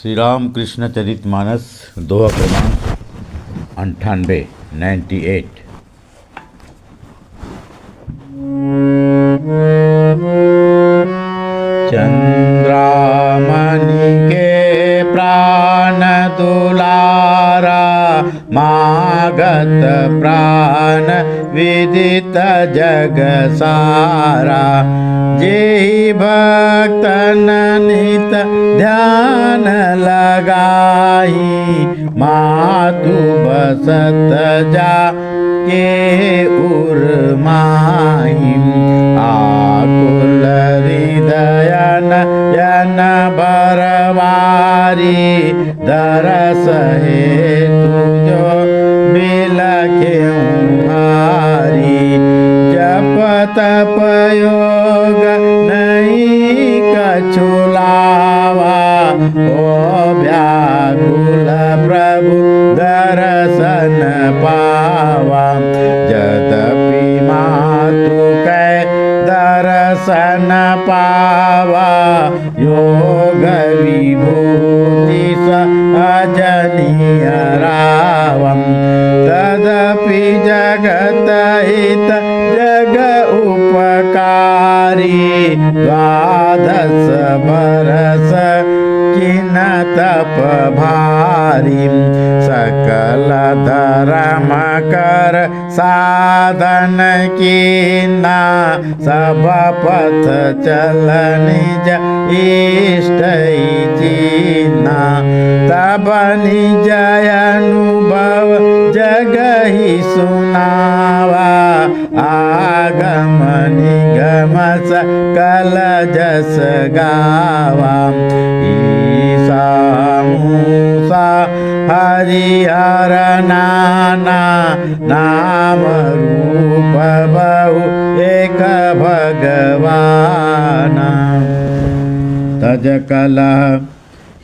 श्री राम कृष्ण चरितमानस दोहा क्रमांक 98 चंद्रामणि के प्राण दुलारा मागत प्राण विदित जग सारा जेहि भक्तन नित ध्यान लगाई मातु बसत जा के उर्माई आकुल हृदय नयन बरवारी दरस हेतु जो बिलखे हारी जप तप योग नहीं कछु लावा ओ व्याकुल प्रभु दर्शन पावा यद्यपि मातु कै दर्शन पावा योग विभूति सहजनीय रावम तदपि जगत हित जग उपकारी द्वादश बरस किन तप भारी सकल धर्म कर साधन कीना सब पथ चल निज इष्ट चीना तब निज अनुभव जग ही सुनावा आगम निगम सकल जस गावा ईसा मूसा हरिहर नाना नाम रूप बहु एक भगवान तज कलह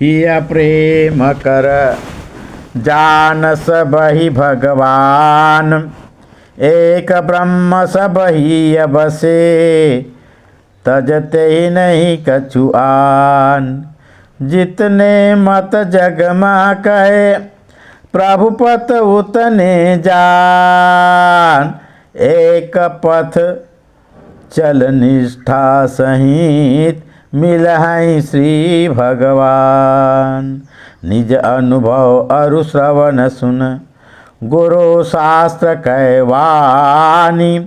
हिय प्रेम कर जान सबहि भगवान एक ब्रह्म सबहि बसे तजते ही नहीं कछु आन जितने मत जग मा कहे प्रभु पथ उतने जान एक पथ चल निष्ठा सहित मिलहि श्री भगवान निज अनुभव अरु श्रवण सुन गुरु शास्त्र कहवानी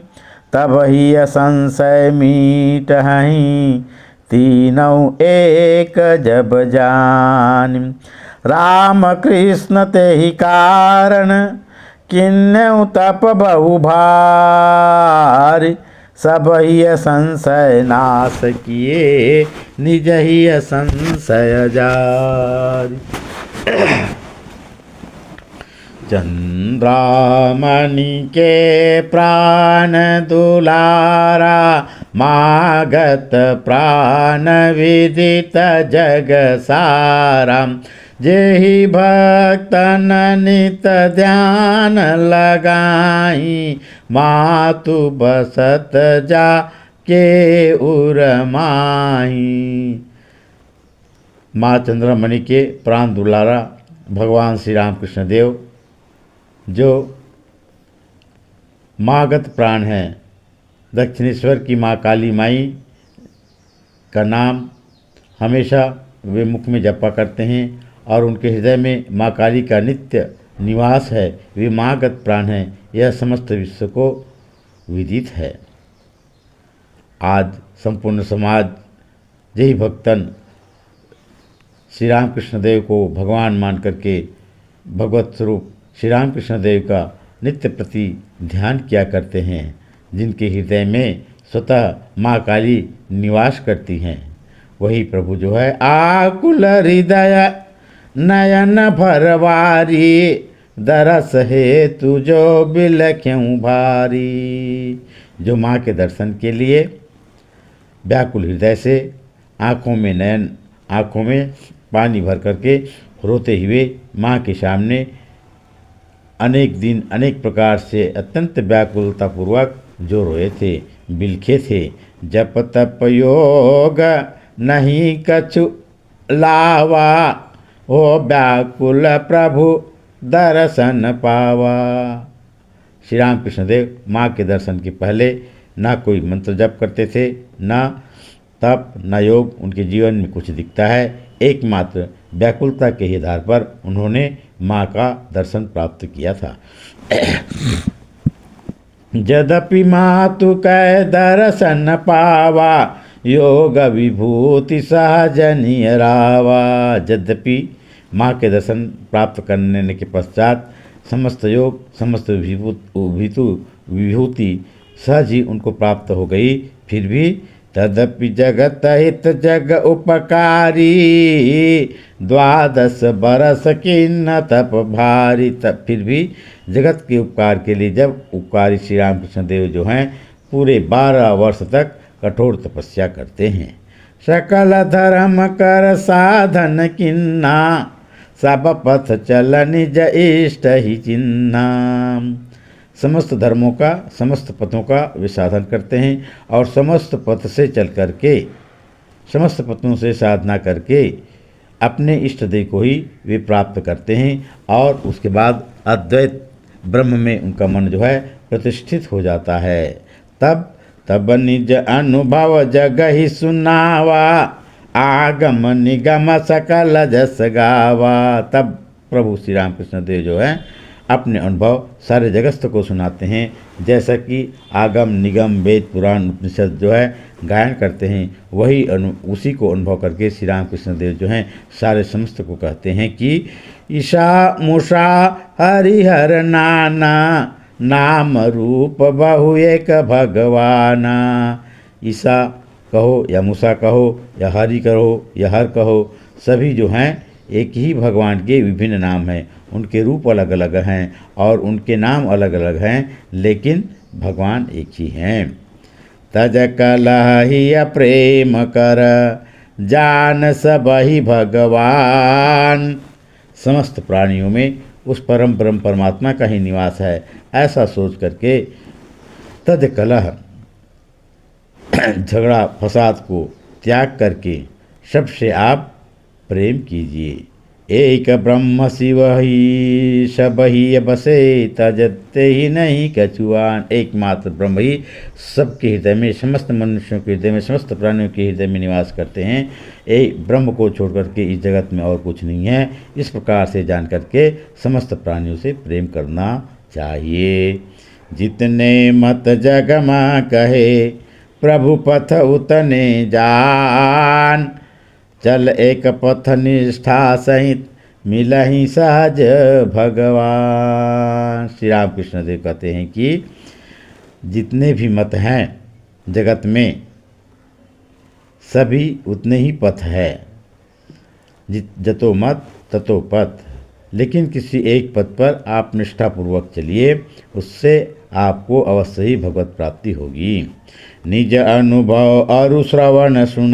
तब ही संशय मीटहि तीनों एक जब जान राम कृष्ण ते ही कारण किन्नु तप बहु भारी सब ही संशय नाश किए निज ही संशय जारी चंद्रामणि के प्राण दुलारा मागत प्राण विदित जग सारा जेहि भक्तन नित ध्यान लगाई मातु बसत जा के उरमाई। माँ चंद्रामणि के प्राण दुलारा भगवान श्री राम कृष्ण देव जो मागत प्राण हैं, दक्षिणेश्वर की माँ काली माई का नाम हमेशा वे मुख में जपा करते हैं और उनके हृदय में माँ काली का नित्य निवास है। वे मागत प्राण हैं, यह समस्त विश्व को विदित है। आज संपूर्ण समाज यही भक्तन श्री राम कृष्ण देव को भगवान मान करके भगवत स्वरूप श्री राम कृष्ण देव का नित्य प्रति ध्यान किया करते हैं, जिनके हृदय में स्वतः माँ काली निवास करती हैं। वही प्रभु जो है आकुल हृदय नयन भरवारी दरस हेतु जो बिलख्यूं भारी। जो माँ के दर्शन के लिए व्याकुल हृदय से आँखों में पानी भर करके रोते हुए माँ के सामने अनेक दिन अनेक प्रकार से अत्यंत व्याकुलतापूर्वक जो रोए थे, बिलखे थे। जप तप योग नहीं कछु लावा ओ व्याकुल प्रभु दर्शन पावा। श्री राम कृष्णदेव माँ के दर्शन के पहले ना कोई मंत्र जप करते थे, ना तप, न योग उनके जीवन में कुछ दिखता है। एकमात्र व्याकुलता के ही आधार पर उन्होंने माँ का दर्शन प्राप्त किया था। यद्यपि मातु कै दर्शन पावा, योग विभूति सहजनीय रावा। यद्यपि माँ के दर्शन प्राप्त करने के पश्चात समस्त योग, समस्त विभूति सहज ही उनको प्राप्त हो गई, फिर भी तदपि जगत हित जग उपकारी, 12 बरस किन्न तप भारी। तब फिर भी जगत के उपकार के लिए जब उपकारी श्री रामकृष्ण देव जो हैं पूरे 12 वर्ष तक कठोर तपस्या करते हैं। सकल धर्म कर साधन किन्ना, सब पथ चल निज इष्ट ही चिन्ना। समस्त धर्मों का, समस्त पथों का वे साधन करते हैं और समस्त पथ से चल करके, समस्त पथों से साधना करके अपने इष्ट देव को ही वे प्राप्त करते हैं और उसके बाद अद्वैत ब्रह्म में उनका मन जो है प्रतिष्ठित हो जाता है। तब निज अनुभव जग ही सुनावा, आगम निगम सकल जस गावा। तब प्रभु श्री रामकृष्ण देव जो है अपने अनुभव सारे जगत को सुनाते हैं, जैसा कि आगम निगम वेद पुराण उपनिषद जो है गायन करते हैं, वही उसी को अनुभव करके श्री रामकृष्ण देव जो हैं सारे समस्त को कहते हैं कि ईशा मुषा हरिहर नाना, नाम रूप बहु एक भगवाना। ईशा कहो या मूसा कहो या हरि कहो या हर कहो, सभी जो हैं एक ही भगवान के विभिन्न नाम हैं। उनके रूप अलग अलग हैं और उनके नाम अलग अलग हैं, लेकिन भगवान एक ही हैं। तज कलहि प्रेम कर, जान सबहि भगवान। समस्त प्राणियों में उस परम ब्रह्म परमात्मा का ही निवास है, ऐसा सोच करके तज कलह झगड़ा फसाद को त्याग करके सबसे आप प्रेम कीजिए। एक ब्रह्म शिव ही सब ही बसे, तजते ही नहीं कछुआन। एकमात्र ब्रह्म ही सबके हृदय में, समस्त मनुष्यों के हृदय में, समस्त प्राणियों के हृदय में निवास करते हैं। एक ब्रह्म को छोड़ करके इस जगत में और कुछ नहीं है। इस प्रकार से जान करके समस्त प्राणियों से प्रेम करना चाहिए। जितने मत जग मा कहे, प्रभु पथ उतने जान। चल एक पथ निष्ठा सहित, मिलहि सहज भगवान। श्री रामकृष्ण देव कहते हैं कि जितने भी मत हैं जगत में, सभी उतने ही पथ है। जतो मत ततो पथ, लेकिन किसी एक पथ पर आप निष्ठापूर्वक चलिए, उससे आपको अवश्य ही भगवत प्राप्ति होगी। निज अनुभव अरु श्रवण सुन,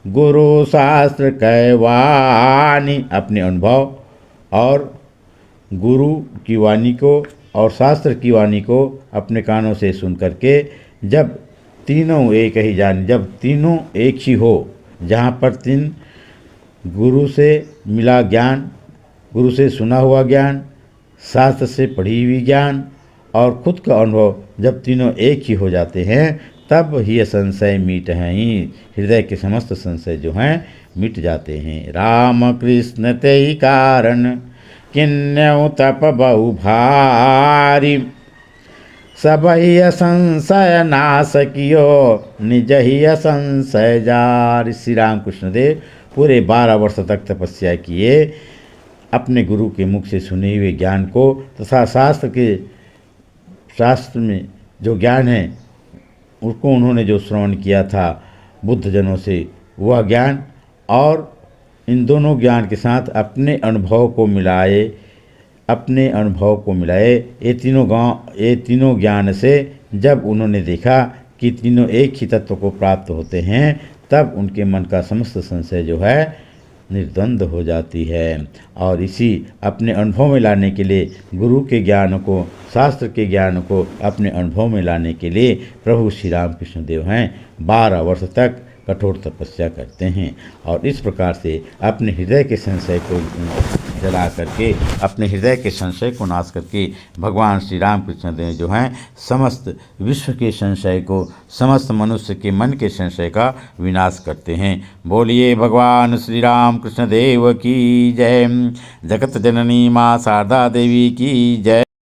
गुरु शास्त्र कैवानी। अपने अनुभव और गुरु की वाणी को और शास्त्र की वाणी को अपने कानों से सुन करके, जब तीनों एक ही जान, जब तीनों एक ही हो, जहाँ पर तीन गुरु से मिला ज्ञान, गुरु से सुना हुआ ज्ञान, शास्त्र से पढ़ी हुई ज्ञान और खुद का अनुभव, जब तीनों एक ही हो जाते हैं, तब ही संशय मिट हैं ही। हृदय के समस्त संशय जो हैं मिट जाते हैं। राम कृष्ण ते कारण, किन्यौ तप बहु भारी। सब ही संशय नाश कियो, निज ही संशय जार। श्री राम कृष्ण देव पूरे 12 वर्ष तक तपस्या किए, अपने गुरु के मुख से सुने हुए ज्ञान को तथा शास्त्र में जो ज्ञान है उसको उन्होंने जो श्रवण किया था बुद्ध जनों से, वह ज्ञान और इन दोनों ज्ञान के साथ अपने अनुभव को मिलाए, ये तीनों ज्ञान से जब उन्होंने देखा कि तीनों एक ही तत्व को प्राप्त होते हैं, तब उनके मन का समस्त संशय जो है निर्द्वंद हो जाती है। और इसी अपने अनुभव में लाने के लिए, गुरु के ज्ञान को, शास्त्र के ज्ञान को अपने अनुभव में लाने के लिए प्रभु श्री राम कृष्ण देव हैं 12 वर्ष तक कठोर तपस्या करते हैं और इस प्रकार से अपने हृदय के संशय को जला करके, अपने हृदय के संशय को नाश करके भगवान श्री राम कृष्ण देव जो हैं समस्त विश्व के संशय को, समस्त मनुष्य के मन के संशय का विनाश करते हैं। बोलिए भगवान श्री राम कृष्ण देव की जय। जगत जननी माँ शारदा देवी की जय।